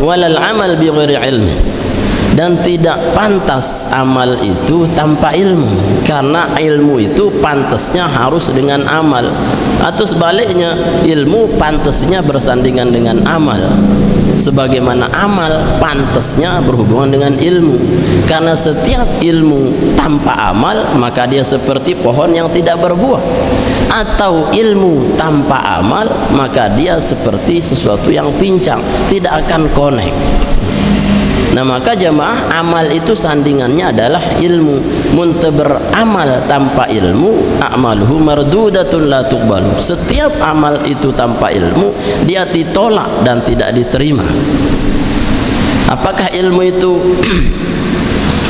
walal amal bi ghairi ilmi, dan tidak pantas amal itu tanpa ilmu, karena ilmu itu pantasnya harus dengan amal, atau sebaliknya ilmu pantasnya bersandingan dengan amal, sebagaimana amal pantasnya berhubungan dengan ilmu. Karena setiap ilmu tanpa amal maka dia seperti pohon yang tidak berbuah, atau ilmu tanpa amal maka dia seperti sesuatu yang pincang, tidak akan connect. Nah, maka jamaah, amal itu sandingannya adalah ilmu. Beramal tanpa ilmu, a'maluhu mardudatun la tuqbalu. Setiap amal itu tanpa ilmu dia ditolak dan tidak diterima. Apakah ilmu itu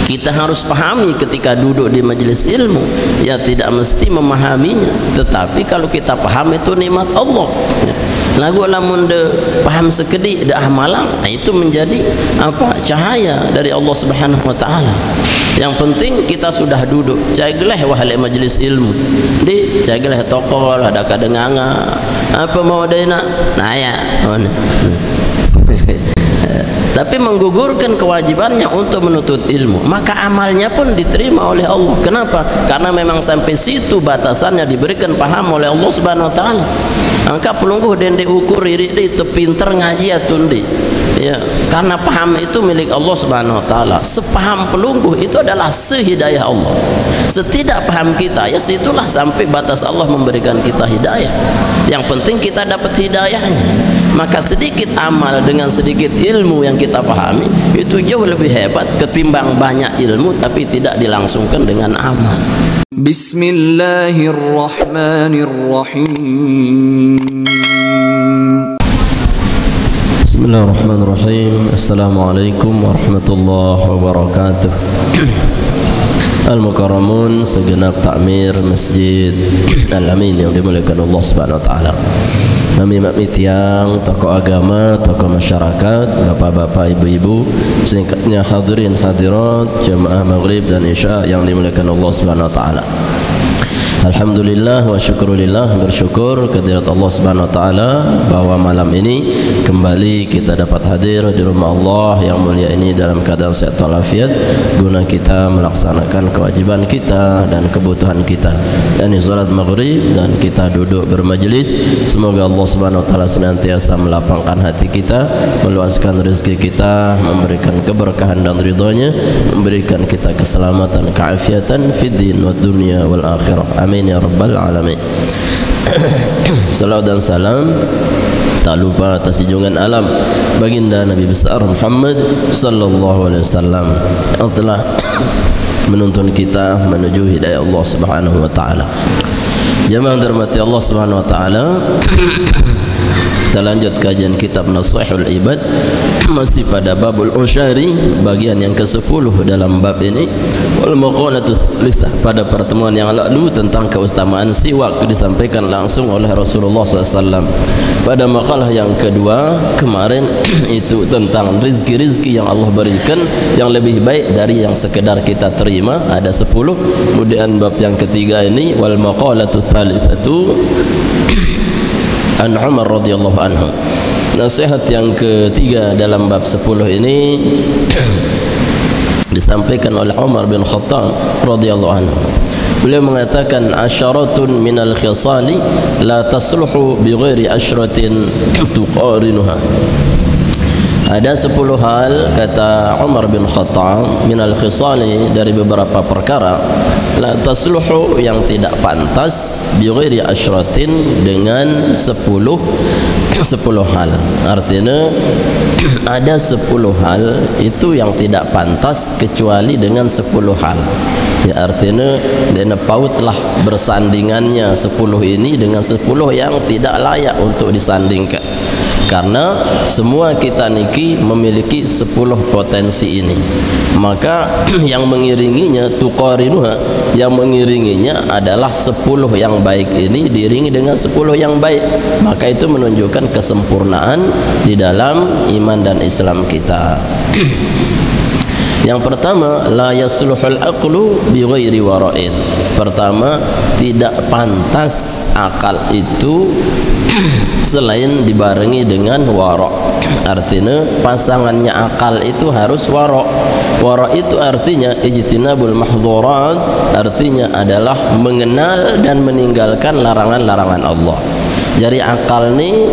kita harus pahami ketika duduk di majelis ilmu? Ya, tidak mesti memahaminya, tetapi kalau kita paham itu nikmat Allah. Lagu lamun de paham sekedik de amalan, nah itu menjadi apa? Cahaya dari Allah Subhanahu wa taala. Yang penting kita sudah duduk, jageleh wahai majelis ilmu. Di jageleh tokol ada kadenganga apa mau dena. Nah ya. Tapi menggugurkan kewajibannya untuk menuntut ilmu, maka amalnya pun diterima oleh Allah. Kenapa? Karena memang sampai situ batasannya diberikan paham oleh Allah Subhanahu wa taala. Angka pelungguh dende ukur iri itu pinter ngaji atundi. Ya, karena paham itu milik Allah Subhanahu wa taala. Sepaham pelungguh itu adalah sehidayah Allah. Setidak paham kita, ya situlah sampai batas Allah memberikan kita hidayah. Yang penting kita dapat hidayahnya. Maka sedikit amal dengan sedikit ilmu yang kita pahami itu jauh lebih hebat ketimbang banyak ilmu tapi tidak dilangsungkan dengan amal. Bismillahirrahmanirrahim. Bismillahirrahmanirrahim. Assalamualaikum warahmatullahi wabarakatuh. Al-Mukarramun, segenap takmir Masjid Al-Amin yang dimuliakan Allah Subhanahu wa taala. Mami-mami tiang, tokoh agama, tokoh masyarakat, bapak-bapak, ibu-ibu, singkatnya hadirin hadirat jamaah maghrib dan isya yang dimuliakan Allah Subhanahu wa taala. Alhamdulillah wa syukurillah, bersyukur kehadirat Allah Subhanahu wa taala bahwa malam ini kembali kita dapat hadir di rumah Allah yang mulia ini dalam keadaan sehat walafiat guna kita melaksanakan kewajiban kita dan kebutuhan kita, yakni salat maghrib, dan kita duduk bermajlis. Semoga Allah Subhanahu wa taala senantiasa melapangkan hati kita, meluaskan rezeki kita, memberikan keberkahan dan ridhonya, memberikan kita keselamatan, keafiatan fid din wad dunya wal akhirah. Amin ya rabbal alamin. Salawat dan salam tak lupa atas junjungan alam baginda Nabi besar Muhammad sallallahu alaihi wasallam yang telah menuntun kita menuju hidayah Allah Subhanahu wa taala. Jamaah dirahmati Allah Subhanahu wa taala, kita lanjut kajian kitab Nashihul Ibad, masih pada babul Usyari, bagian yang ke-10 dalam bab ini. Wal maqalatus lisah, pada pertemuan yang lalu tentang keutamaan siwak disampaikan langsung oleh Rasulullah SAW. Pada makalah yang kedua kemarin itu tentang rizki-rizki yang Allah berikan yang lebih baik dari yang sekedar kita terima, ada 10. Kemudian bab yang ketiga ini wal maqalatus salisatu an Umar radhiyallahu anhu. Nasihat yang ketiga dalam bab 10 ini disampaikan oleh Umar bin Khattab radhiyallahu anhu. Beliau mengatakan asyaratun minal khisali la tasluhu bi ghairi asyratin tuqarinuha. Ada 10 hal, kata Umar bin Khattab, minal khisali, dari beberapa perkara, la tasluhu, yang tidak pantas, bi ghairi asyratin, dengan 10 hal. Artinya ada 10 hal itu yang tidak pantas kecuali dengan 10 hal. Ya, artinya dena pautlah bersandingannya 10 ini dengan 10 yang tidak layak untuk disandingkan. Karena semua kita niki memiliki 10 potensi ini, maka yang mengiringinya tuqarinuha, yang mengiringinya adalah 10 yang baik ini diiringi dengan 10 yang baik, maka itu menunjukkan kesempurnaan di dalam iman dan Islam kita. Yang pertama, la yasluhul aqlu bi ghairi wara'in. Pertama, tidak pantas akal itu selain dibarengi dengan wara'. Artinya pasangannya akal itu harus wara'. Wara' itu artinya ijtinabul mahdzurat, artinya adalah mengenal dan meninggalkan larangan-larangan Allah. Jadi akal ini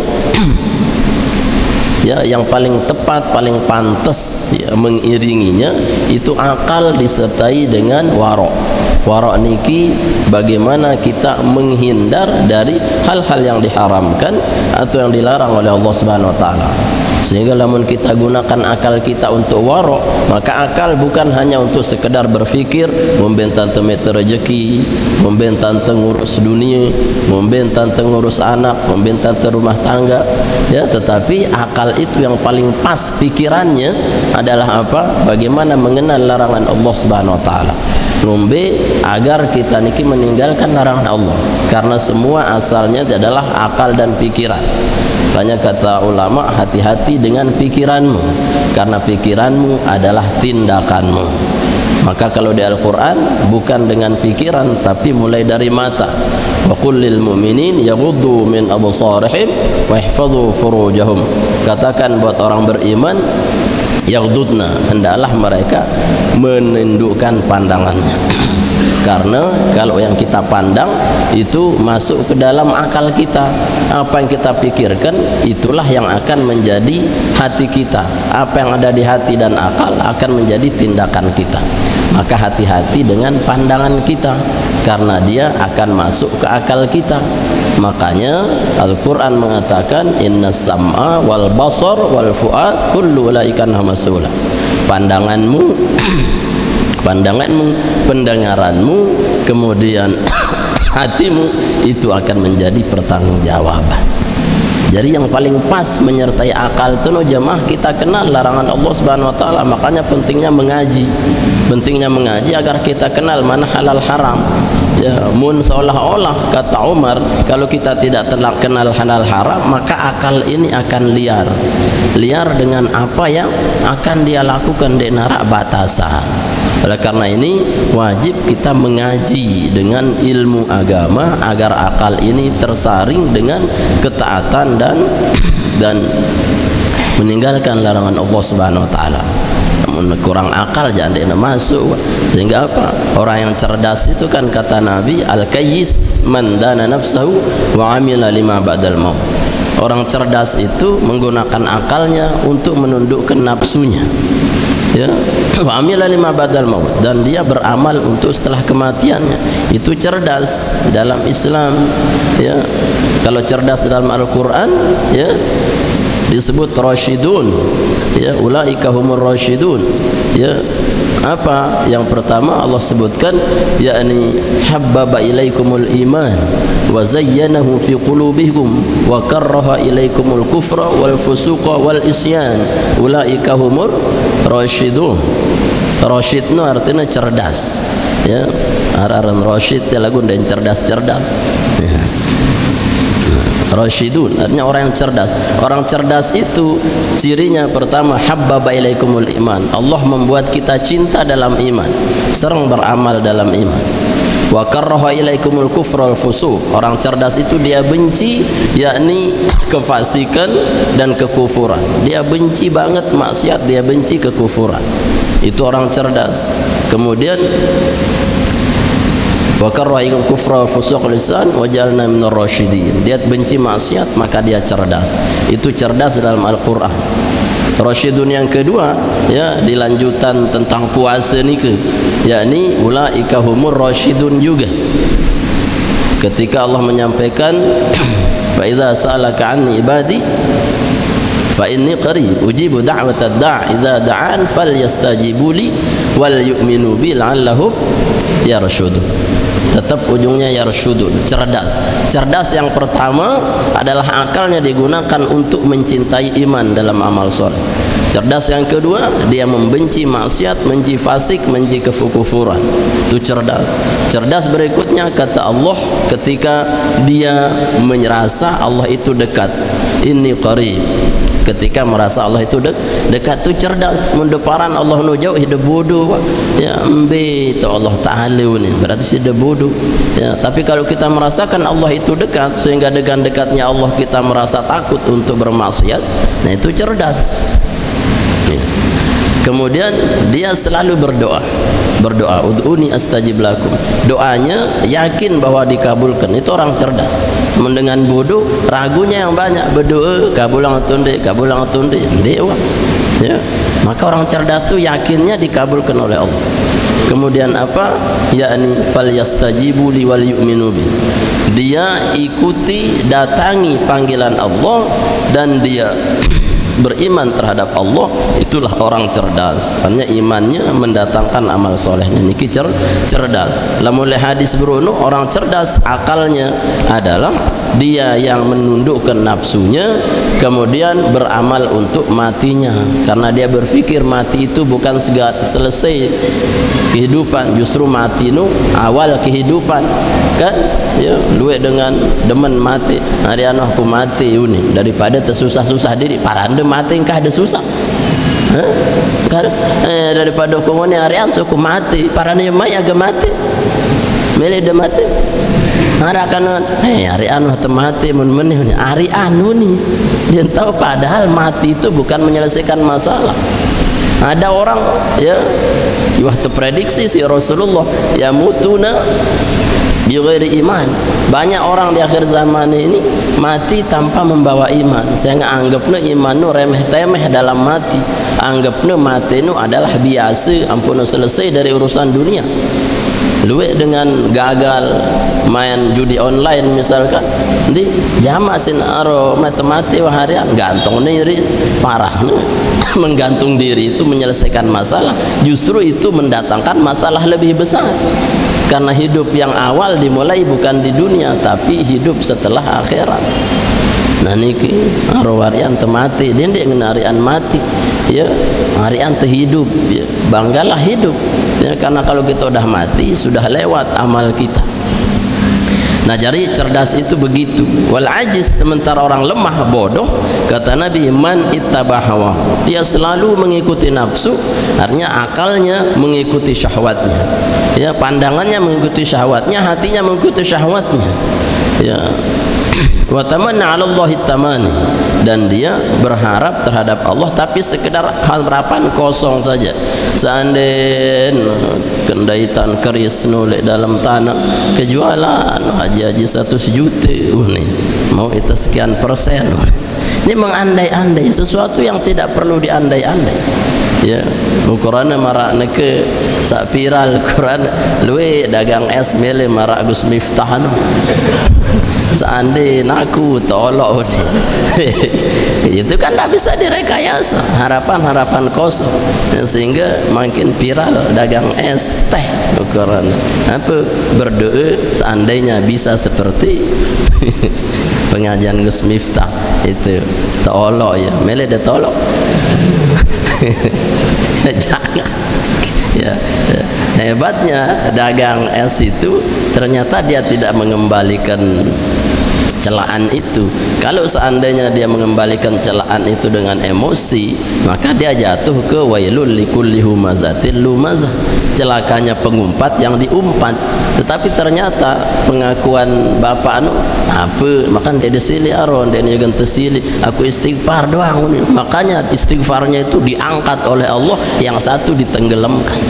ya, yang paling tepat, paling pantas ya, mengiringinya itu akal disertai dengan wara'. Wara' niki bagaimana kita menghindar dari hal-hal yang diharamkan atau yang dilarang oleh Allah Subhanahu wa taala. Sehingga lamun kita gunakan akal kita untuk wara', maka akal bukan hanya untuk sekedar berfikir, membentan temete rezeki, membentan ngurus dunia, membentan ngurus anak, membentan rumah tangga, ya, tetapi akal itu yang paling pas pikirannya adalah apa? Bagaimana mengenal larangan Allah Subhanahu wa taala. Nombe agar kita niki meninggalkan larangan Allah, karena semua asalnya adalah akal dan pikiran. Makanya kata ulama, hati-hati dengan pikiranmu, karena pikiranmu adalah tindakanmu. Maka kalau di Al-Quran bukan dengan pikiran, tapi mulai dari mata. Wa qul lil mu'minin yaghuddu min absarihim wa yahfazu furujahum. Katakan buat orang beriman, yaghdudna, hendaklah mereka menundukkan pandangannya. Karena kalau yang kita pandang itu masuk ke dalam akal kita, apa yang kita pikirkan itulah yang akan menjadi hati kita. Apa yang ada di hati dan akal akan menjadi tindakan kita. Maka hati-hati dengan pandangan kita, karena dia akan masuk ke akal kita. Makanya Al-Quran mengatakan innas sam'a wal basar wal fu'ad kullu ulaika mas'ula. Pandanganmu pendengaranmu, kemudian hatimu itu akan menjadi pertanggungjawaban. Jadi yang paling pas menyertai akal itu jemaah, kita kenal larangan Allah Subhanahu wa taala. Makanya pentingnya mengaji. Pentingnya mengaji agar kita kenal mana halal haram. Ya, mun seolah-olah kata Umar, kalau kita tidak kenal halal haram, maka akal ini akan liar. Liar dengan apa yang akan dia lakukan di narak batasan. Oleh karena ini wajib kita mengaji dengan ilmu agama agar akal ini tersaring dengan ketaatan dan meninggalkan larangan Allah Subhanahu wa taala. Namun kurang akal jangan dia masuk. Sehingga apa? Orang yang cerdas itu kan kata Nabi, al-kayyis man dana nafsahu wa amila lima ba'dal maut. Orang cerdas itu menggunakan akalnya untuk menundukkan nafsunya. Ya, wa amila lima ba'dal maut, dan dia beramal untuk setelah kematiannya. Itu cerdas dalam Islam. Ya, kalau cerdas dalam Al-Quran, ya, disebut rasyidun. Ya, ulaika humur rasyidun. Ya, apa yang pertama Allah sebutkan, yakni habbaba ilaikumul iman wa zayyanahu fi qulubikum wa karraha ilaikumul kufra wal fusuqa wal isyan ulaika humur rasyidun. Rasyid itu artinya cerdas. Ya, araran rasyid ya lagu dan cerdas-cerdas. Ya. Rasyidun artinya orang yang cerdas. Orang cerdas itu cirinya pertama, habbaba ilaikumul iman. Allah membuat kita cinta dalam iman, serang beramal dalam iman. Wa karraha ilaikumul kufra wal fusuq. Orang cerdas itu dia benci yakni kefasikan dan kekufuran. Dia benci banget maksiat, dia benci kekufuran. Itu orang cerdas. Kemudian wa karraha kufra wal fusuq lisan wa jalna minar rasyidin. Dia benci maksiat maka dia cerdas. Itu cerdas dalam Al-Qur'an. Rasyidun yang kedua, ya, dilanjutan tentang puasa niki, yakni ulaika humur rasyidun juga. Ketika Allah menyampaikan fa idza sa'alaka 'anni ibadi fa inni qarib ujibu da'watad da' idza da'an falyastajibu li wal yu'minu bi la'allahum yarshudun. Tetap ujungnya yarshudun, cerdas. Cerdas yang pertama adalah akalnya digunakan untuk mencintai iman dalam amal soleh. Cerdas yang kedua, dia membenci maksiat, benci fasik, benci kekufuran. Itu cerdas. Cerdas berikutnya kata Allah ketika dia merasa Allah itu dekat. Inni qarib. ketika merasa Allah itu dekat tu cerdas. Mendeparan Allah nu jauh hidup bodoh ya, ambil tu Allah Ta'ala ni berarti hidup bodoh ya. Tapi kalau kita merasakan Allah itu dekat, sehingga dengan dekatnya Allah kita merasa takut untuk bermaksiat, nah itu cerdas ya. Kemudian dia selalu berdoa, ud'uni astajib lakum. Doanya yakin bahwa dikabulkan, itu orang cerdas. Dengan bodoh ragunya yang banyak, berdoa kabulang tunde dewa ya. Maka orang cerdas tu yakinnya dikabulkan oleh Allah. Kemudian apa? Yakni falyastajibu li wal yu'minu bi. Dia ikuti, datangi panggilan Allah dan dia beriman terhadap Allah, itulah orang cerdas. Hanya imannya mendatangkan amal solehnya. Niki cerdas. Lamun hadis beruno, orang cerdas akalnya adalah dia yang menundukkan nafsunya, kemudian beramal untuk matinya, karena dia berpikir mati itu bukan selesai kehidupan, justru mati nu awal kehidupan kan ya. Luwe dengan demen mati, hari anu aku mati ini daripada tersusah-susah diri parande mati engkah ada susah daripada aku ni hari anu aku mati parande mai agak mati mele de mati harakan hari anu mati mun meneh hari anu ni dia tahu padahal mati itu bukan menyelesaikan masalah. Ada orang ya waktu prediksi si Rasulullah ya mutuna bi ghairi iman. Banyak orang di akhir zaman ini mati tanpa membawa iman. Saya anggapnya iman nu remeh-temeh dalam mati. Anggapnya mati nu adalah biasa, ampun selesai dari urusan dunia. Luwe dengan gagal main judi online misalkan, nanti jamak sin aro mati waharian gantung diri parah menggantung diri itu menyelesaikan masalah, justru itu mendatangkan masalah lebih besar. Karena hidup yang awal dimulai bukan di dunia tapi hidup setelah akhirat. Nah niki aro harian temati dia dengan harian mati ya, harian terhidup ya, banggalah hidup ya, karena kalau kita udah mati sudah lewat amal kita. Nah jadi cerdas itu begitu. Wal ajiz, sementara orang lemah bodoh, kata Nabi, man ittabahawa, dia selalu mengikuti nafsu, artinya akalnya mengikuti syahwatnya ya, pandangannya mengikuti syahwatnya, hatinya mengikuti syahwatnya ya. Wa tamanna 'ala Allahi tamani, dan dia berharap terhadap Allah tapi sekedar harapan kosong saja. Seandainya kendaitan keris nulik dalam tanah kejualan haji 100 juta nih, mau itu sekian persen. Ini mengandai-andai sesuatu yang tidak perlu diandai-andai ya. Ukurannya marak neke sak viral Quran luwe dagang es mele marak Gus Miftah seandainya aku tolok itu kan tidak bisa direkayasa, harapan-harapan kosong ya, sehingga makin viral dagang es teh ukuran apa, berdoa seandainya bisa seperti pengajian Gus Miftah itu tolok ya, mele dah tolok jangan ya, hebatnya dagang es itu ternyata dia tidak mengembalikan celaan itu. Kalau seandainya dia mengembalikan celaan itu dengan emosi, maka dia jatuh ke wailul likulli humazatil lumazah, celakanya pengumpat yang diumpat. Tetapi ternyata pengakuan bapak anu apa, makan dia disili aron dia ganti sili, aku istighfar doang. Makanya istighfarnya itu diangkat oleh Allah, yang satu ditenggelamkan.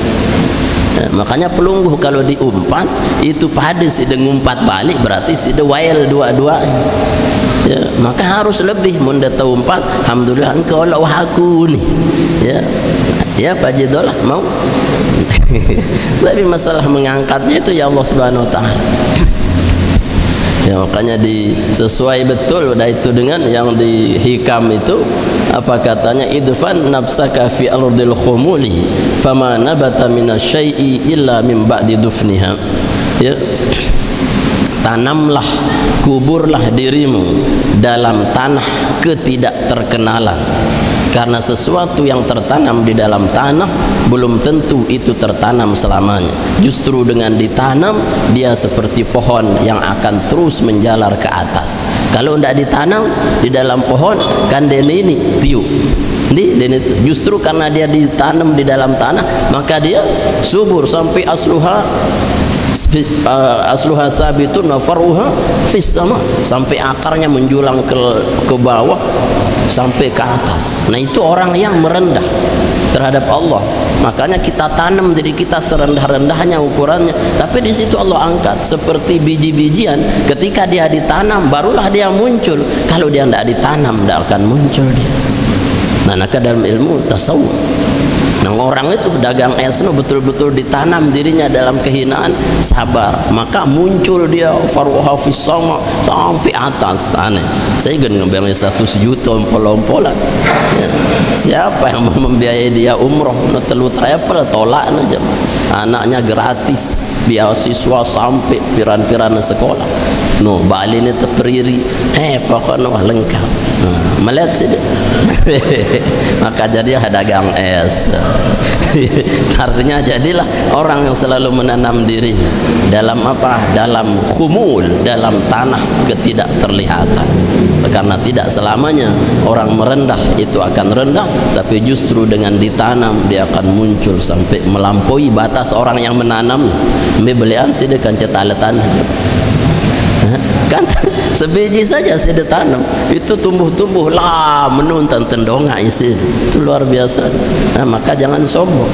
Ya, makanya pelungguh kalau diumpat itu pada si ngumpat balik berarti si wail dua-duanya ya, maka harus lebih munda umpat alhamdulillah engkau Allah aku nih ya ya Pak Jidolah mau tapi masalah mengangkatnya itu ya Allah Subhanahu wa taala ya, makanya sesuai betul udah itu dengan yang di hikam itu apa katanya, idfan nafsaka fi ardil khumuli fama nabata minasyai'i illa min ba'di dufniha ya, tanamlah, kuburlah dirimu dalam tanah ketidakterkenalan karena sesuatu yang tertanam di dalam tanah belum tentu itu tertanam selamanya. Justru dengan ditanam dia seperti pohon yang akan terus menjalar ke atas. Kalau tidak ditanam di dalam pohon kan ini tiup. Justru karena dia ditanam di dalam tanah maka dia subur sampai asluha sabitun wa faruha fis sama, sampai akarnya menjulang ke bawah sampai ke atas. Nah itu orang yang merendah terhadap Allah. Makanya kita tanam diri kita serendah-rendahnya ukurannya, tapi di situ Allah angkat seperti biji-bijian. Ketika dia ditanam barulah dia muncul. Kalau dia tidak ditanam tidak akan muncul dia. Nah, dalam ilmu tasawuf, nah orang itu pedagang es betul-betul ditanam dirinya dalam kehinaan, sabar, maka muncul dia faruha fis sama sampai atas. Aneh, saya kan ngebayang 100 juta ompol-ompolan ya. Siapa yang mau membiayai dia umroh? Telu travel tolak aja, anaknya gratis beasiswa sampai piran-piran sekolah. No, Bali ini terperiri, pokoknya lengkap. Melihat sih maka jadilah dagang es. Artinya jadilah orang yang selalu menanam dirinya dalam apa? Dalam khumul, dalam tanah ketidakterlihatan. Karena tidak selamanya orang merendah itu akan rendah, tapi justru dengan ditanam dia akan muncul sampai melampaui batas orang yang menanam. Belian sih dekan cetaletan kan sebiji saja saya ditanam itu tumbuh-tumbuh lah menuntan tendonga isi itu luar biasa. Nah, maka jangan sombong.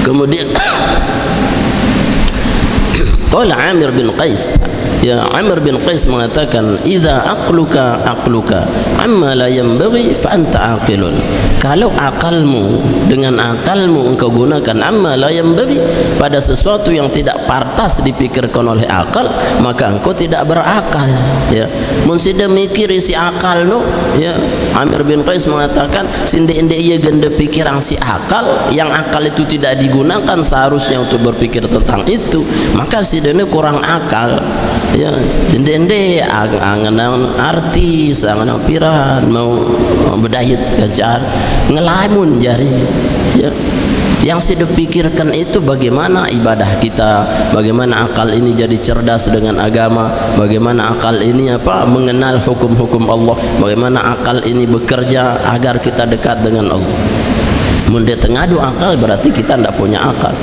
Kemudian qala Amir bin Qais, ya Amir bin Qais mengatakan idza aqluka amma la yanbaghi fa anta aqilun. Kalau akalmu dengan akalmu engkau gunakan amma la yanbaghi pada sesuatu yang tidak pantas dipikirkan oleh akal, maka engkau tidak berakal ya. Mun sida mikir si akal no ya, Amir bin Qais mengatakan sinde-inde ieu gende pikiran si akal, yang akal itu tidak digunakan seharusnya untuk berpikir tentang itu, maka sidene kurang akal ya. Sinde-inde angan artis, angan piran mau bedayet kejar ngelaimun jari ya. Yang saya pikirkan itu bagaimana ibadah kita, bagaimana akal ini jadi cerdas dengan agama, bagaimana akal ini mengenal hukum-hukum Allah, bagaimana akal ini bekerja agar kita dekat dengan Allah. Munda tengadu akal berarti kita tidak punya akal.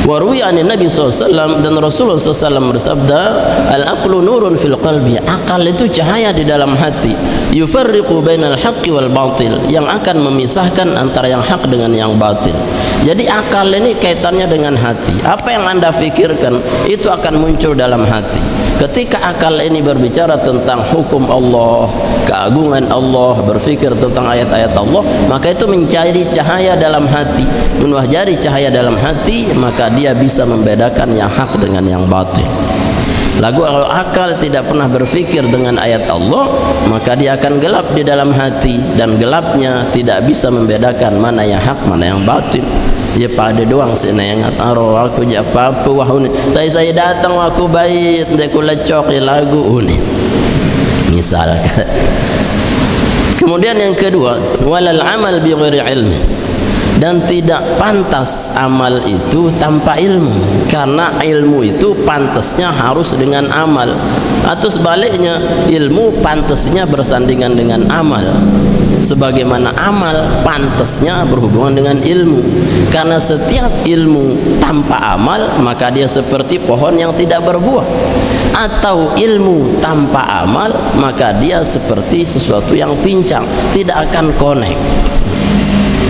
Waruwi an Nabi SAW, dan Rasulullah SAW bersabda, al-aqlu nurun fil qalbi, akal itu cahaya di dalam hati, yufarriqu bainal haqqi wal batil, yang akan memisahkan antara yang hak dengan yang batil. Jadi akal ini kaitannya dengan hati. Apa yang Anda fikirkan itu akan muncul dalam hati. Ketika akal ini berbicara tentang hukum Allah, keagungan Allah, berfikir tentang ayat-ayat Allah, maka itu mencari cahaya dalam hati. Menwahjari cahaya dalam hati, maka dia bisa membedakan yang hak dengan yang batil. Lagu kalau akal tidak pernah berfikir dengan ayat Allah, maka dia akan gelap di dalam hati, dan gelapnya tidak bisa membedakan mana yang hak, mana yang batil. Dia pada doang senengat aro aku je apa-apa wahune saya datang aku bait ndek ku lecok lagu uni misalkan. Kemudian yang kedua, walal amal bi ghairi ilmi, dan tidak pantas amal itu tanpa ilmu, karena ilmu itu pantasnya harus dengan amal, atau sebaliknya ilmu pantasnya bersandingan dengan amal, sebagaimana amal pantasnya berhubungan dengan ilmu. Karena setiap ilmu tanpa amal maka dia seperti pohon yang tidak berbuah, atau ilmu tanpa amal maka dia seperti sesuatu yang pincang, tidak akan connect.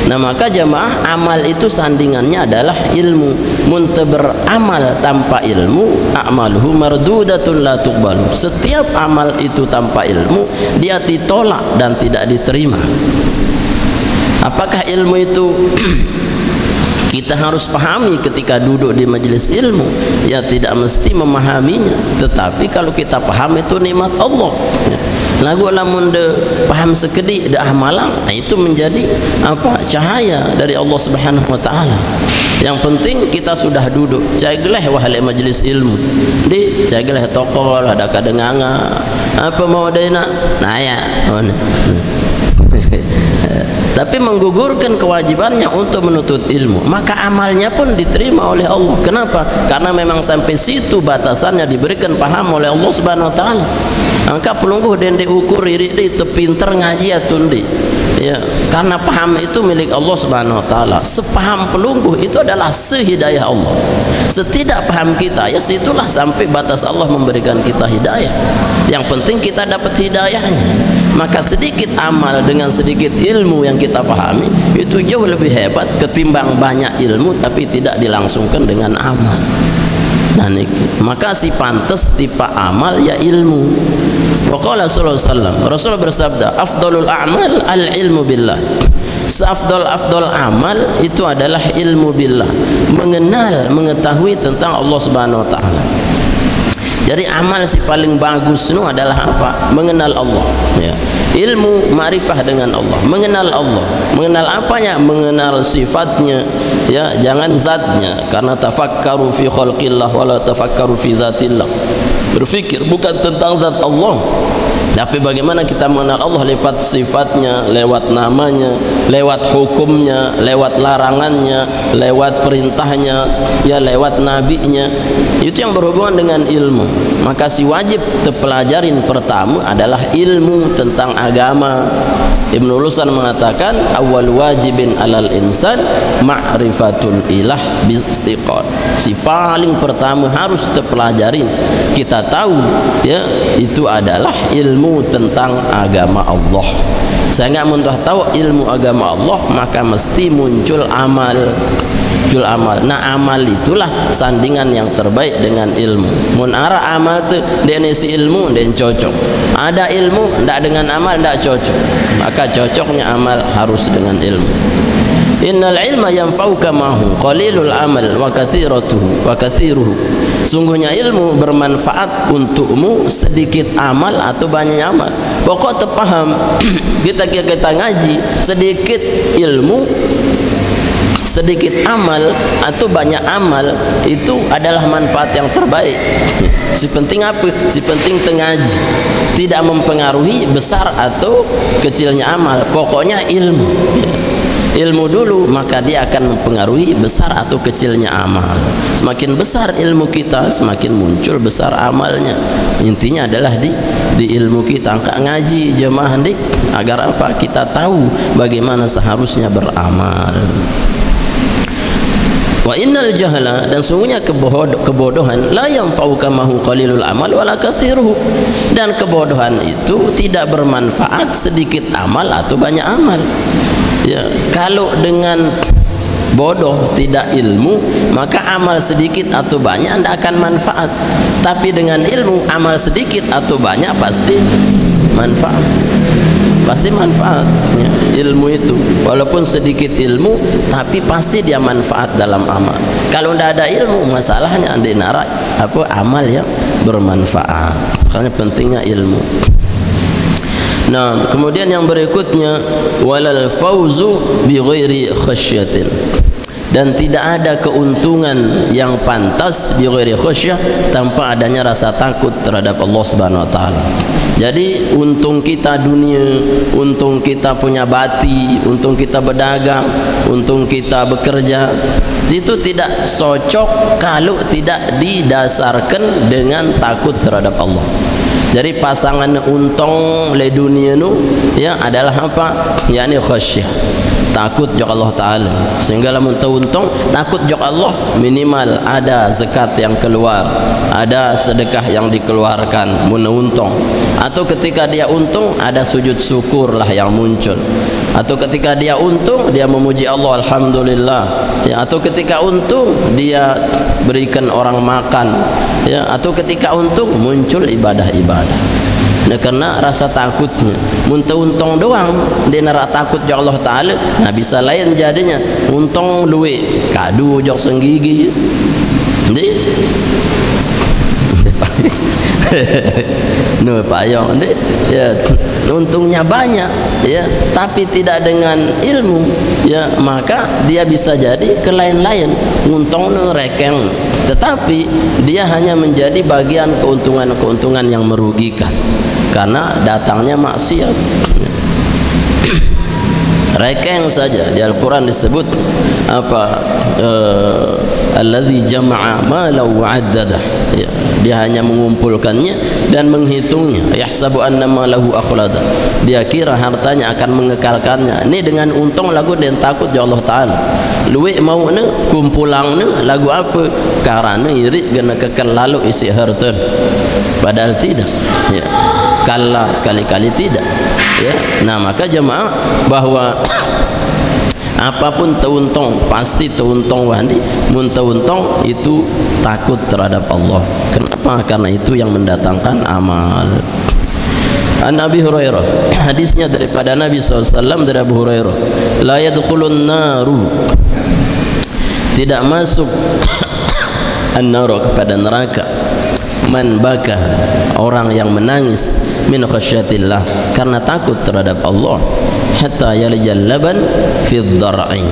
Nah maka jemaah, amal itu sandingannya adalah ilmu. Muntaber amal tanpa ilmu, a'maluhu mardudatun la tuqbalu. Setiap amal itu tanpa ilmu dia ditolak dan tidak diterima. Apakah ilmu itu kita harus pahami ketika duduk di majelis ilmu? Ya tidak mesti memahaminya, tetapi kalau kita paham itu nikmat Allah ya. lagu lamun de paham sekedik de amalan, itu menjadi apa? Cahaya dari Allah Subhanahu wa taala. Yang penting kita sudah duduk jagelah wahai majlis ilmu di jagelah tokol ada kadenganga apa mau dena nah ya tapi menggugurkan kewajibannya untuk menuntut ilmu, maka amalnya pun diterima oleh Allah. Kenapa? Karena memang sampai situ batasannya diberikan paham oleh Allah Subhanahu wa taala. Angka pelungguh dende ukur iri itu pinter ngaji atundi. Ya, karena paham itu milik Allah Subhanahu wa taala. Sepaham pelungguh itu adalah sehidayah Allah. Setidak paham kita ya situlah sampai batas Allah memberikan kita hidayah. Yang penting kita dapat hidayahnya. Maka sedikit amal dengan sedikit ilmu yang kita pahami itu jauh lebih hebat ketimbang banyak ilmu tapi tidak dilangsungkan dengan amal. Nah, maka si pantas tipe amal ya ilmu. Waqala sallallahu alaihi wasallam, Rasul bersabda, afdalul a'mal al-ilmu billah. Seafdal-afdal amal itu adalah ilmu billah, mengenal, mengetahui tentang Allah Subhanahu wa taala. Jadi amal si paling bagus itu adalah apa? Mengenal Allah, ya. Ilmu ma'rifah dengan Allah, mengenal Allah. Mengenal apanya? Mengenal sifatnya, ya, jangan zatnya. Karena tafakkaru fi khalqillah wala tafakkaru fi zatillah. Berfikir bukan tentang zat Allah, tapi bagaimana kita mengenal Allah lewat sifatnya, lewat namanya, lewat hukumnya, lewat larangannya, lewat perintahnya, ya lewat nabinya. Itu yang berhubungan dengan ilmu. Maka si wajib terpelajarin pertama adalah ilmu tentang agama. Ibnu Lusan mengatakan awal wajibin alal insan ma'rifatul ilah bistiqad. Si paling pertama harus terpelajarin, kita tahu ya itu adalah ilmu tentang agama Allah. Saya nggak muntah tahu ilmu agama Allah, maka mesti muncul amal. Muncul amal. Nah, amal itulah sandingan yang terbaik dengan ilmu. Mun ara amal tu dia si ilmu dan cocok. Ada ilmu ndak dengan amal ndak cocok. Maka cocoknya amal harus dengan ilmu. Innal ilma yanfa'uka mahu qalilul amal wa kathiruhu. Sungguhnya ilmu bermanfaat untukmu sedikit amal atau banyak amal. Pokok terpaham kita ngaji sedikit ilmu sedikit amal atau banyak amal itu adalah manfaat yang terbaik. Si penting apa? Si penting tengaji, tidak mempengaruhi besar atau kecilnya amal. Pokoknya ilmu. Ilmu dulu, maka dia akan mempengaruhi besar atau kecilnya amal. Semakin besar ilmu kita, semakin muncul besar amalnya. Intinya adalah di ilmu kita. Angka ngaji jemaah dik agar apa? Kita tahu bagaimana seharusnya beramal. Wa innal jahla, dan sungguhnya kebodohan la yanfa'uka mahu qalilul amal wala katsiruhu, dan kebodohan itu tidak bermanfaat sedikit amal atau banyak amal. Ya, kalau dengan bodoh tidak ilmu, maka amal sedikit atau banyak tidak akan manfaat. Tapi dengan ilmu, amal sedikit atau banyak pasti manfaat. Pasti manfaat ya, ilmu itu walaupun sedikit ilmu tapi pasti dia manfaat dalam amal. Kalau tidak ada ilmu, masalahnya anda narak apa amal yang bermanfaat. Makanya pentingnya ilmu. Nah, kemudian yang berikutnya walal fauzu bi ghairi khasyatin, dan tidak ada keuntungan yang pantas bi ghairi khasyah tanpa adanya rasa takut terhadap Allah Subhanahu wa taala. Jadi untung kita dunia, untung kita punya bati, untung kita berdagang, untung kita bekerja, itu tidak cocok kalau tidak didasarkan dengan takut terhadap Allah. Jadi pasangan untung le dunia nu ya adalah apa? yakni khasyah, takut jok Allah taala. Sehingga lamun untung takut jok Allah, minimal ada zakat yang keluar, ada sedekah yang dikeluarkan mun untung. Atau ketika dia untung ada sujud syukurlah yang muncul. Atau ketika dia untung dia memuji Allah alhamdulillah. Ya, atau ketika untung dia berikan orang makan. Ya, atau ketika untung muncul ibadah-ibadah. Nah, karena rasa takutnya untung doang dia narak takut jok Allah taala. Nah, bisa lain jadinya untung duit kadu jok senggigi. Jadi no payung ya, untungnya banyak ya, tapi tidak dengan ilmu ya, maka dia bisa jadi ke lain-lain untungnya rekeng, tetapi dia hanya menjadi bagian keuntungan-keuntungan yang merugikan karena datangnya maksiat. Rekeng saja di Al-Quran disebut apa, alladzi jama'a malan wa 'addadah ya, dia hanya mengumpulkannya dan menghitungnya. Yahsabu anna malahu akhlada, dia kira hartanya akan mengekalkannya. Ini dengan untung lagu dan takut ya Allah Ta'ala. Luwek mau ne kumpulang ne lagu apa, karena iri gana kekal lalu isi harta, padahal tidak ya, kala sekali-kali tidak ya. Nah maka jemaah bahwa apapun teuntung pasti teuntung wandi, mun teuntung itu takut terhadap Allah. Kenapa? Karena itu yang mendatangkan amal. An Abi Hurairah, hadisnya daripada Nabi SAW dari Abu Hurairah, la yadkhulun naru, tidak masuk an-naru kepada neraka, man baka, orang yang menangis, min khasyatillah, karena takut terhadap Allah, hatta yalijal laban fi dhar'i,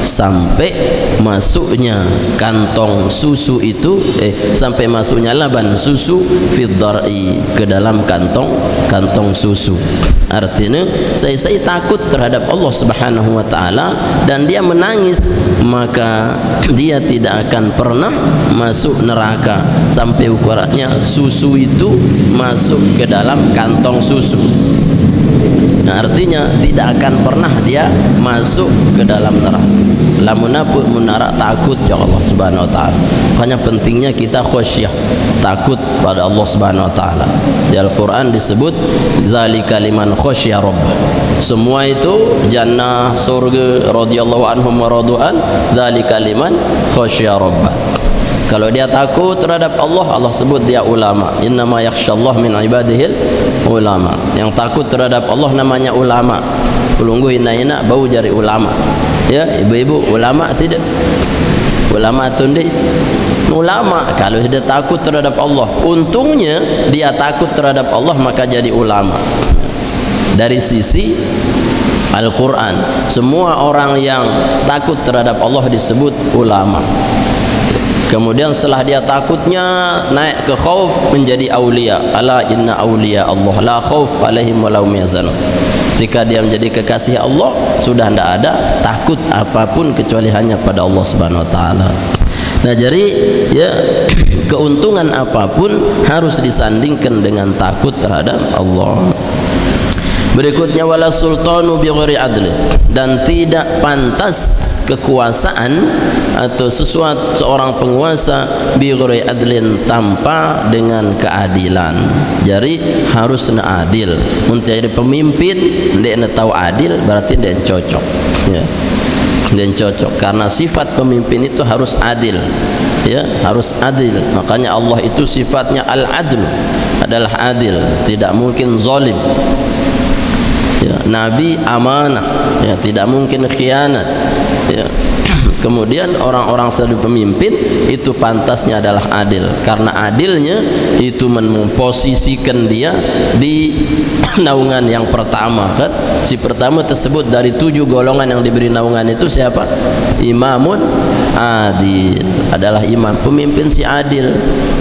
sampai masuknya kantong susu itu sampai masuknya laban susu fi dhar'i, ke dalam kantong susu. Artinya saya takut terhadap Allah Subhanahu wa taala dan dia menangis, maka dia tidak akan pernah masuk neraka sampai ukurannya susu itu masuk ke dalam kantong susu. Nah, artinya tidak akan pernah dia masuk ke dalam neraka. Lamun apa munara takut ya Allah Subhanahu wa taala. Makanya pentingnya kita khasyah, takut pada Allah Subhanahu wa taala. Di Al-Qur'an disebut zalika liman khasyya rabbah. Semua itu jannah, surga, radhiyallahu anhum wa radu'an, zalika liman khasyya rabbah. Kalau dia takut terhadap Allah, Allah sebut dia ulama. Innama yakhsyallah min ibadihil ulama. Yang takut terhadap Allah namanya ulama. Ulunggu ina bau jari ulama. Ya, ibu-ibu ulama sidak. Ulama tundi. Ulama kalau dia takut terhadap Allah, untungnya dia takut terhadap Allah maka jadi ulama. Dari sisi Al-Quran, semua orang yang takut terhadap Allah disebut ulama. Kemudian setelah dia takutnya naik ke khauf menjadi aulia. Ala inna aulia Allah la khauf alaihim wa lahum yahzanun. Ketika dia menjadi kekasih Allah, sudah tidak ada takut apapun kecuali hanya pada Allah Subhanahu wa taala. Nah, jadi ya, keuntungan apapun harus disandingkan dengan takut terhadap Allah. Berikutnya wala sultanu bi ghairi adli, dan tidak pantas kekuasaan atau sesuatu seorang penguasa bi ghairi adlin, tanpa dengan keadilan. Jadi harus adil. Menjadi pemimpin dia tahu adil berarti dia cocok ya. Dia cocok karena sifat pemimpin itu harus adil ya, harus adil. Makanya Allah itu sifatnya al-adl, adalah adil, tidak mungkin zalim. Ya, Nabi amanah ya, tidak mungkin khianat ya. Kemudian orang-orang sebagai pemimpin itu pantasnya adalah adil, karena adilnya itu memposisikan dia di naungan yang pertama kan. Si pertama tersebut dari 7 golongan yang diberi naungan itu siapa? Imamun adil, adalah imam, pemimpin si adil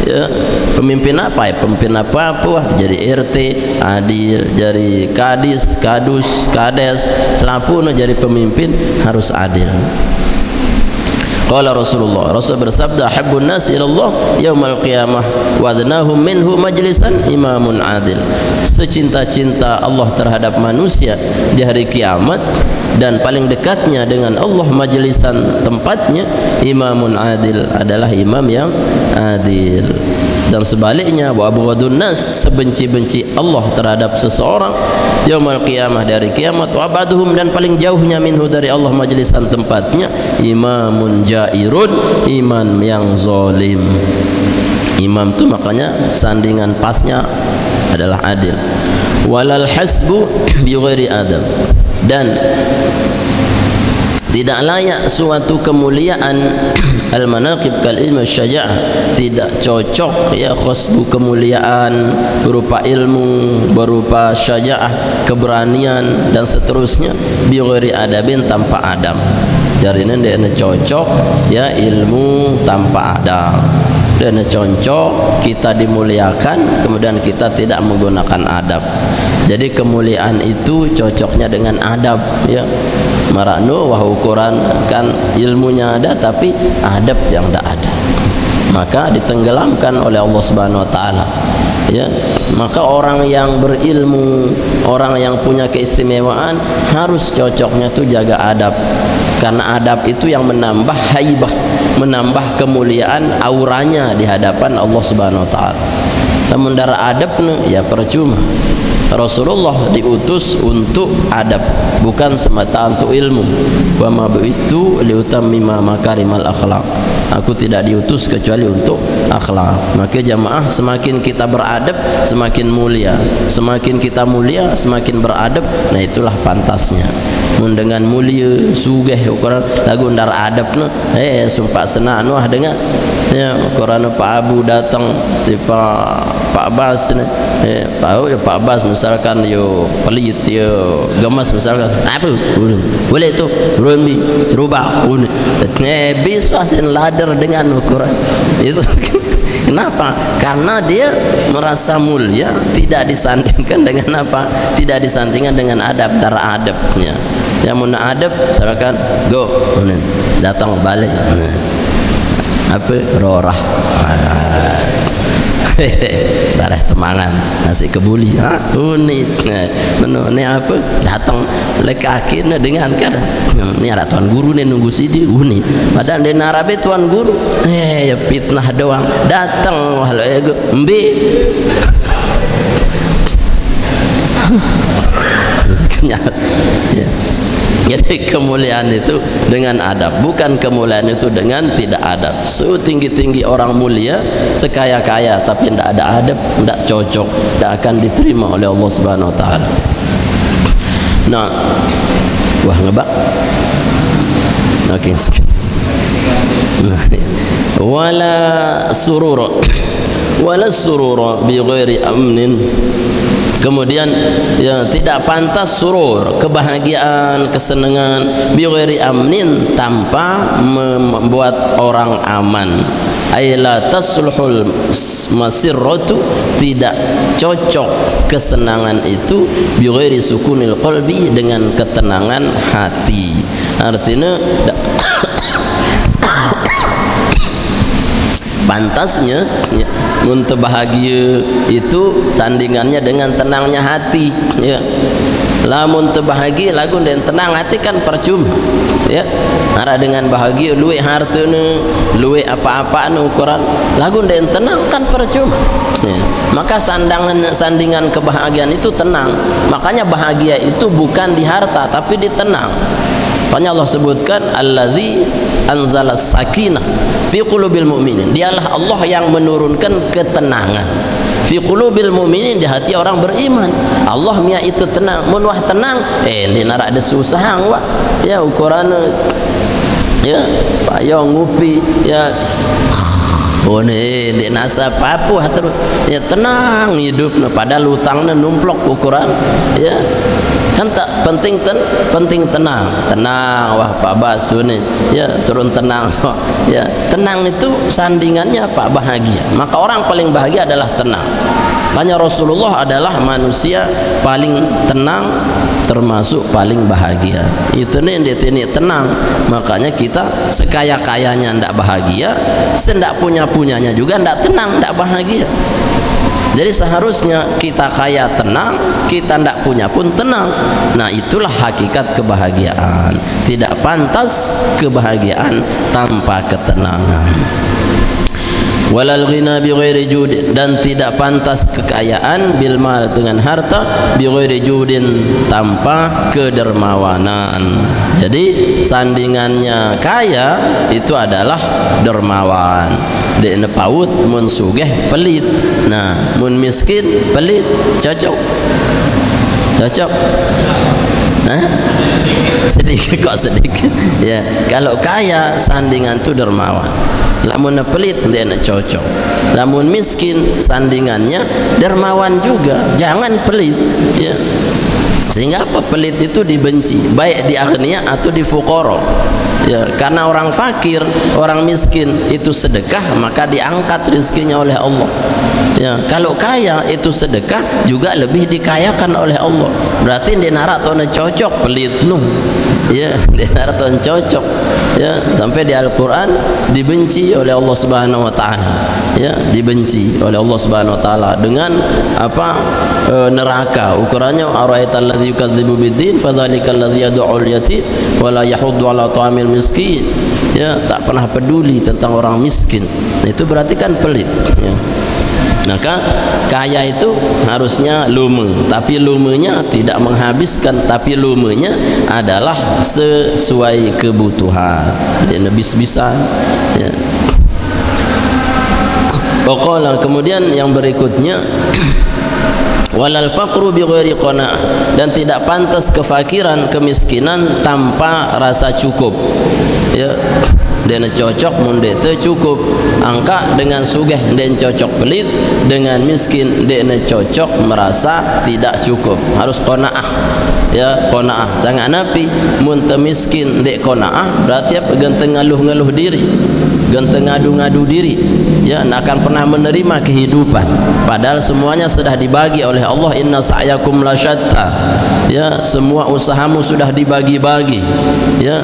ya. Pemimpin apa ya? Pemimpin apa jadi RT adil, jadi kadis, kadus, kades, selampuna jadi pemimpin harus adil. Qala Rasulullah, Rasul bersabda, habbun nas ila Allah yaumal qiyamah wa adnahum minhu majlisan imamun adil. Secinta-cinta Allah terhadap manusia di hari kiamat dan paling dekatnya dengan Allah majlisan tempatnya imamun adil, adalah imam yang adil. Dan sebaliknya wa abghadun nas, sebenci-benci Allah terhadap seseorang yaumul qiyamah, dari kiamat, wa abaduhum, dan paling jauhnya minhu dari Allah majlisan tempatnya imamun jairun, imam yang zalim. Imam itu makanya sandingan pasnya adalah adil. Walal hasbu bi ghairi adam, dan tidak layak suatu kemuliaan al-manaqib kal ilmu syaja'ah, tidak cocok ya khosbu kemuliaan berupa ilmu, berupa syaja'ah, keberanian dan seterusnya, bi ghairi adabin, tanpa adab. Jarine dia cocok ya ilmu tanpa adab, dan cocok kita dimuliakan kemudian kita tidak menggunakan adab. Jadi kemuliaan itu cocoknya dengan adab ya. Marakno wah ukuran kan ilmunya ada tapi adab yang tidak ada, maka ditenggelamkan oleh Allah Subhanahu wa taala ya. Maka orang yang berilmu, orang yang punya keistimewaan harus cocoknya itu jaga adab, karena adab itu yang menambah haibah, menambah kemuliaan auranya di hadapan Allah Subhanahu wa taala. Namun darah adabnya ya percuma. Rasulullah diutus untuk adab, bukan semata untuk ilmu. Wa ma bu'istu liutammima makarimal akhlaq. Aku tidak diutus kecuali untuk akhlak. Maka jamaah, semakin kita beradab semakin mulia, semakin kita mulia semakin beradab. Nah itulah pantasnya. Mun dengan mulia sugih ukuran lagu ndar adabna sumpah senang wah dengar ya ukuran Pak Abu datang tiba Pak Bas Pak Bas misalkan yo pelit yo gemas misalkan apa boleh itu rumbi serubah bis pasin ladder dengan ukuran itu. Kenapa? Karena dia merasa mulia, tidak disandingkan dengan apa? Tidak disandingkan dengan adab, adabnya. Yang mun adab, misalkan go, datang balik, apa rorah, darah temangan, nasi kebuli, unik, ini apa? Datang lekaki dengan kada, ini ada tuan guru nih nunggu sidi, unik. Padahal dia narabe tuan guru, ya fitnah doang, datang walau ego, mbe. Ya. Jadi kemuliaan itu dengan adab, bukan kemuliaan itu dengan tidak adab. Setinggi-tinggi orang mulia, sekaya-kaya tapi tidak ada adab, tidak cocok, tidak akan diterima oleh Allah Subhanahu wa taala. Nah, wah ngebak. Oke. Wala surura bi ghairi amnin. Kemudian ya, tidak pantas surur, kebahagiaan, kesenangan, bi ghairi amnin, tanpa membuat orang aman. Aila tasluhul masirratu, tidak cocok kesenangan itu bi ghairi sukunil qalbi, dengan ketenangan hati. Artinya pantasnya ya, untuk bahagia itu sandingannya dengan tenangnya hati ya. Lamun terbahagia lagu dan tenang hati kan percuma ya. Ada dengan bahagia luwe hartane, luwe apa-apa ukuran lagu dan tenang kan percuma ya. Maka sandingan kebahagiaan itu tenang. Makanya bahagia itu bukan di harta tapi di tenang. Makanya Allah sebutkan allazi anzala sakinah fi qulubil mu'minin. Dialah Allah yang menurunkan ketenangan fi qulubil mu'minin, di hati orang beriman. Allah mia itu tenang, mun wah tenang di narak ada susah wah ya ukuran ya payung ngupi ya di nasa papu terus ya tenang hidup, padahal utangnya numplok ukuran ya kan. Tak penting penting tenang wah Pak Basuni ya suruh tenang ya. Tenang itu sandingannya apa? Bahagia. Maka orang paling bahagia adalah tenang. Makanya Rasulullah adalah manusia paling tenang termasuk paling bahagia. Itu nih dia tenang. Makanya kita sekaya-kayanya ndak bahagia, sendak punyanya juga ndak tenang, ndak bahagia. Jadi seharusnya kita kaya tenang, kita tidak punya pun tenang. Nah itulah hakikat kebahagiaan. Tidak pantas kebahagiaan tanpa ketenangan. Walal ghina bi ghairi judin, dan tidak pantas kekayaan bil mal, dengan harta, bi ghairi judin, tanpa kedermawanan. Jadi sandingannya kaya itu adalah dermawan. Dek paut mun sugih pelit. Nah mun miskin pelit, cocok sedikit kok sedikit ya. Kalau kaya sandingan tu dermawan, lamun pelit dia nak cocok, lamun miskin sandingannya dermawan juga, jangan pelit ya. Sehingga apa, pelit itu dibenci baik di aghnia atau di fuqara ya. Karena orang fakir, orang miskin itu sedekah, maka diangkat rezekinya oleh Allah ya. Kalau kaya itu sedekah juga lebih dikayakan oleh Allah. Berarti dia narak tu cocok pelit nu ya, dia narak tu cocok ya. Sampai di Al-Quran dibenci oleh Allah Subhanahu Wa Taala ya, dibenci oleh Allah Subhanahu Wa Taala dengan apa, neraka. Ukurannya ara'aital ladzi yukadzibu biddin fadzalikal ladzi yad'ul yatim wa la yahuddu ala ta'amil miskin ya. Tak pernah peduli tentang orang miskin, itu berarti kan pelit ya. Maka kaya itu harusnya lume, tapi lumenya tidak menghabiskan, tapi lumenya adalah sesuai kebutuhan, dia bis-bisan ya. Pokoknya kemudian yang berikutnya walal faqru bi ghairi qanaah, dan tidak pantas kefakiran, kemiskinan tanpa rasa cukup ya. Dia cocok mun dia cukup, angka dengan sugih dia cocok pelit, dengan miskin dia cocok merasa tidak cukup, harus qanaah ya. Qanaah sangat napi, mun miskin dia qanaah berarti apa, genteng ngaluh-ngaluh diri, genteng ngadu-ngadu diri ya, nak akan pernah menerima kehidupan, padahal semuanya sudah dibagi oleh Allah. Inna sa'yakum lasyatta ya, semua usahamu sudah dibagi-bagi ya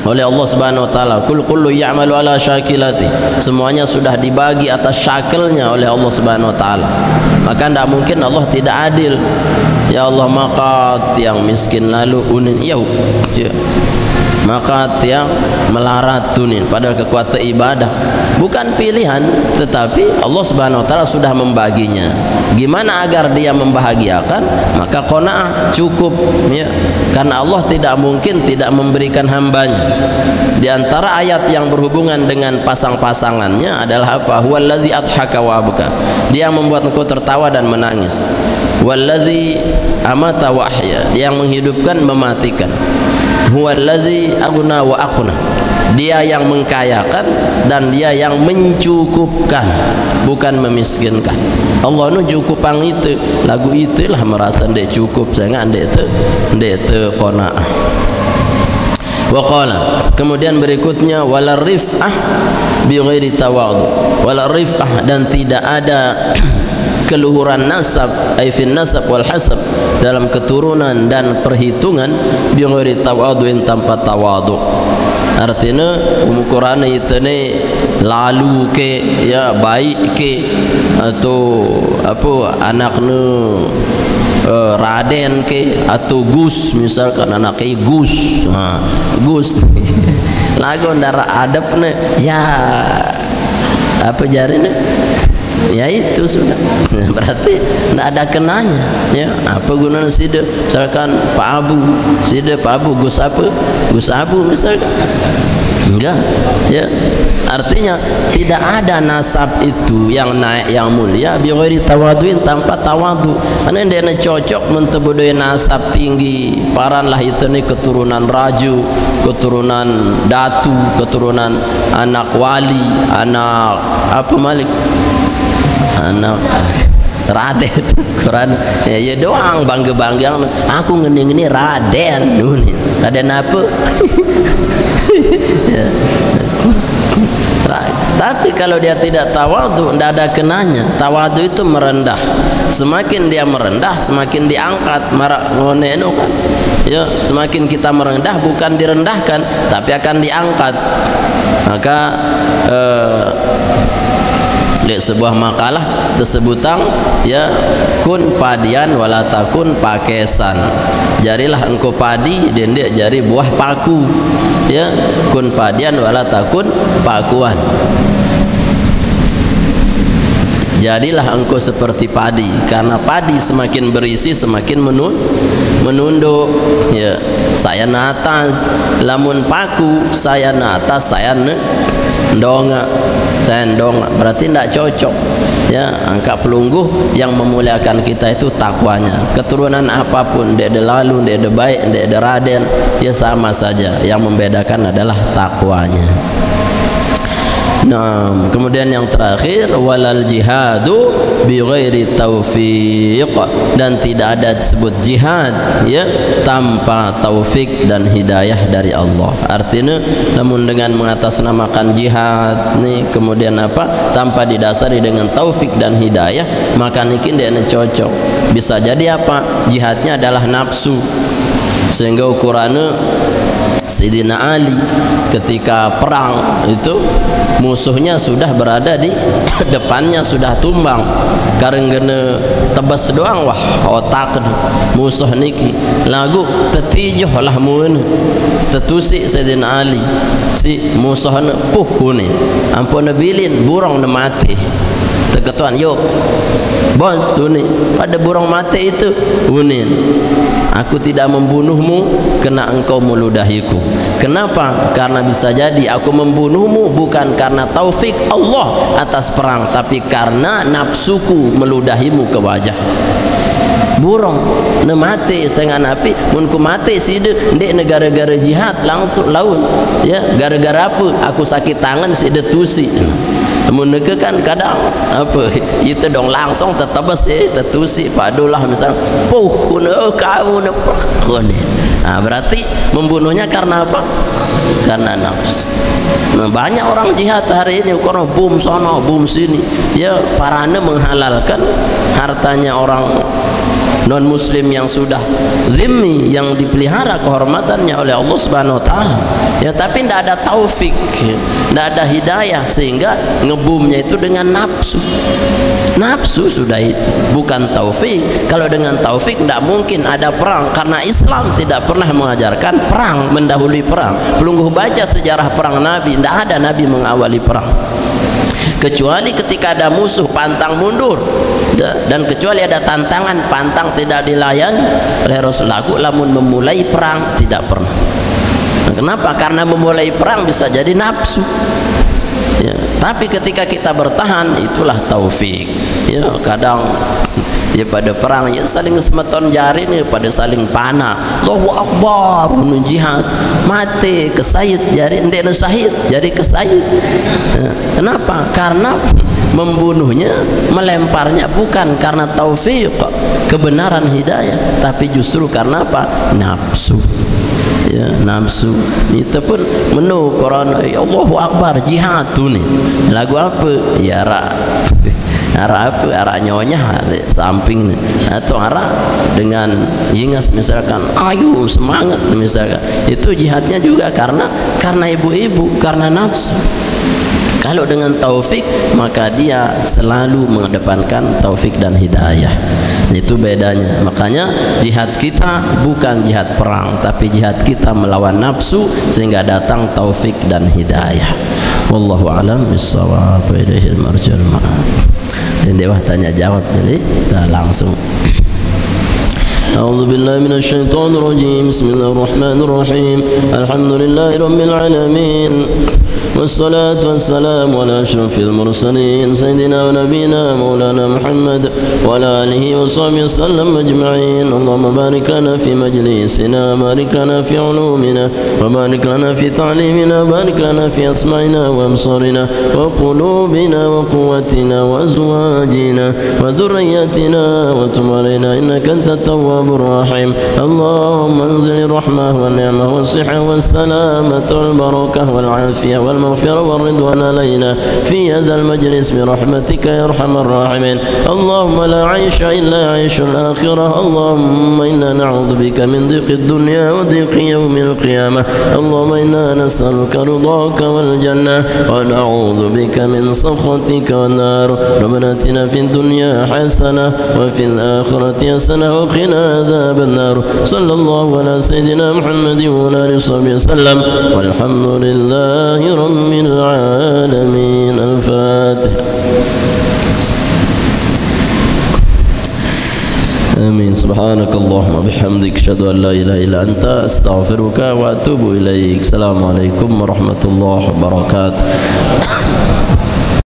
oleh Allah Subhanahu Wa Taala. Kullu ya'malu ala syakilati, semuanya sudah dibagi atas syakelnya oleh Allah Subhanahu Wa Taala. Maka tidak mungkin Allah tidak adil. Ya Allah, maka yang miskin lalu unin yau ya, maka yang melarat tunin, padahal kekuatan ibadah bukan pilihan, tetapi Allah Subhanahu Wa Taala sudah membaginya. Gimana agar dia membahagiakan? Maka qanaah, cukup ya. Karena Allah tidak mungkin tidak memberikan hambanya. Di antara ayat yang berhubungan dengan pasang-pasangannya adalah apa? Huwallazi adhaka wa abka, dia yang membuat engkau tertawa dan menangis. Wallazi amata wa ahya, dia yang menghidupkan mematikan. Huwallazi aghna wa aqna, dia yang mengkayakan dan dia yang mencukupkan, bukan memiskinkan. Allah nu cukupang itu, lagu itulah merasa dia cukup, jangan dia itu qanaah. Wa qala, kemudian berikutnya walar rif'ah bi ghairi tawadhu, walar rif'ah, dan tidak ada keluhuran nasab, ay fin nasab wal hasab, dalam keturunan dan perhitungan, bi ghairi tawadhuin, tanpa tawadhu. Artinya ukuran itu ni lalu ke ya, baik ke, atau apa anaknya Raden ke, atau Gus misalkan anaknya Gus, Gus lagu ndara adab ni ya, apa jarinya ya, itu sudah berarti tidak ada kenanya ya. Apa gunanya sida misalkan Pak Abu, sida Pak Abu, Gus apa, Gus Abu misalkan, enggak ya. Artinya tidak ada nasab itu yang naik, yang mulia bi ghairi tawadhuin, tanpa tawadhu. Karena dia cocok mentebudoi nasab tinggi, paranlah itu ni keturunan raju, keturunan datu, keturunan anak wali, anak apa malik, anak Raden. Quran ya doang bangga-bangga aku ngene-ngene Raden dunia. Raden apa? Ya. Tapi kalau dia tidak tawadhu, tidak ada kenanya. Tawadhu itu merendah. Semakin dia merendah, semakin diangkat. Marak ngoneno kan ya, semakin kita merendah, bukan direndahkan, tapi akan diangkat. Maka di sebuah makalah tersebutang ya, kun padian wala takun pakesan, jarilah engkau padi dan dia jari buah paku ya. Kun padian wala takun pakuan, jadilah engkau seperti padi, karena padi semakin berisi semakin menunduk ya. Saya natas, lamun paku saya natas, saya dongak sendong, berarti tidak cocok. Ya, angkat pelungguh. Yang memuliakan kita itu takwanya. Keturunan apapun, dia ada lalu, dia ada baik, dia ada raden, dia sama saja. Yang membedakan adalah takwanya. Nah, kemudian yang terakhir, walal jihadu bi ghairi taufiq, dan tidak ada disebut jihad ya tanpa taufik dan hidayah dari Allah. Artinya namun dengan mengatasnamakan jihad nih, kemudian apa, tanpa didasari dengan taufik dan hidayah, maka nikin dia cocok. Bisa jadi apa, jihadnya adalah nafsu, sehingga ukurannya Sayyidina Ali ketika perang itu musuhnya sudah berada di depannya, sudah tumbang karena tebas doang, wah otak musuh niki lagu tetijoh lah mun tetusi Sayyidina Ali si musuhna puhune ampun bilin burung na mati teketuan, yuk bos uni ada burung mati itu unin, aku tidak membunuhmu kena engkau meludahiku. Kenapa? Karena bisa jadi aku membunuhmu bukan karena taufik Allah atas perang, tapi karena nafsuku meludahimu ke wajah. Burung ne mati sengan api mun ku mati side ndek negara-gara jihad langsung laun ya, gara-gara apa aku sakit tangan side tusi. Meneka kan kadang apa itu dong langsung tetebas tetusi padulah misal kamu nepakone. Nah, berarti membunuhnya karena apa? Karena nafsu. Nah, banyak orang jihad hari ini karena bom sono bom sini ya, parane menghalalkan hartanya orang non muslim yang sudah zimmi, yang dipelihara kehormatannya oleh Allah Subhanahu wa taala. Ya, tapi tidak ada taufik, tidak ada hidayah, sehingga ngebumnya itu dengan nafsu. Nafsu sudah itu, bukan taufik. Kalau dengan taufik tidak mungkin ada perang, karena Islam tidak pernah mengajarkan perang mendahului perang. Pelungguh baca sejarah perang Nabi, tidak ada Nabi mengawali perang. Kecuali ketika ada musuh pantang mundur, dan kecuali ada tantangan pantang tidak dilayani oleh Rasulullah, lamun memulai perang tidak pernah. Nah, kenapa? Karena memulai perang bisa jadi nafsu ya, tapi ketika kita bertahan itulah taufik ya. Kadang ya pada perang ya saling semeton jari nih, pada saling panah, Allahu Akbar, bunuh jihad, mati kesayid jari ndek sahid jari kesayid ya. Kenapa? Karena membunuhnya, melemparnya bukan karena taufik kebenaran hidayah, tapi justru karena apa? Nafsu ya, nafsu. Itu pun menu Quran ya Allahu Akbar jihad tu nih lagu apa ya, arah apa, arah nyonya samping nih, atau arah dengan ingas misalkan ayo semangat misalkan, itu jihadnya juga karena ibu-ibu, karena nafsu. Kalau dengan taufik maka dia selalu mengedepankan taufik dan hidayah. Itu bedanya. Makanya jihad kita bukan jihad perang, tapi jihad kita melawan nafsu sehingga datang taufik dan hidayah. Wallahu a'lam bissawab. Ilaihil marji'ul ma'ab. Dan dewa tanya jawab, jadi kita langsung. أعوذ بالله من الشيطان الرجيم بسم الله الرحمن الرحيم الحمد لله رب العالمين والصلاة والسلام على أشرف المرسلين سيدنا ونبينا مولانا محمد وعلى آله وصحبه وسلم أجمعين. اللهم بارك لنا في مجلسنا، بارك لنا في علومنا، وبارك لنا في تعليمنا، بارك لنا في أسماعنا وأبصارنا وقلوبنا وقوتنا وأزواجنا وذرياتنا، وتب علينا إنك أنت التواب الرحيم. اللهم انزل الرحمة والنعمة والصحة والسلامة والبركة والعافية والمغفرة والرضوان علينا في هذا المجلس برحمتك يا أرحم الراحمين. اللهم لا عيش إلا عيش الآخرة. اللهم إنا نعوذ بك من ضيق الدنيا وضيق يوم القيامة. اللهم إنا نسألك رضاك والجنة ونعوذ بك من سخطك والنار. ربنا آتنا في الدنيا حسنة وفي الآخرة حسنة وقنا عذاب النار. صلى الله على سيدنا محمد وعلى آله وصحبه وسلم والحمد لله رب العالمين. الفاتح. آمين. سبحانك اللهم وبحمدك أشهد أن لا إله إلا أنت أستغفرك وأتوب إليك. السلام عليكم ورحمة الله وبركاته.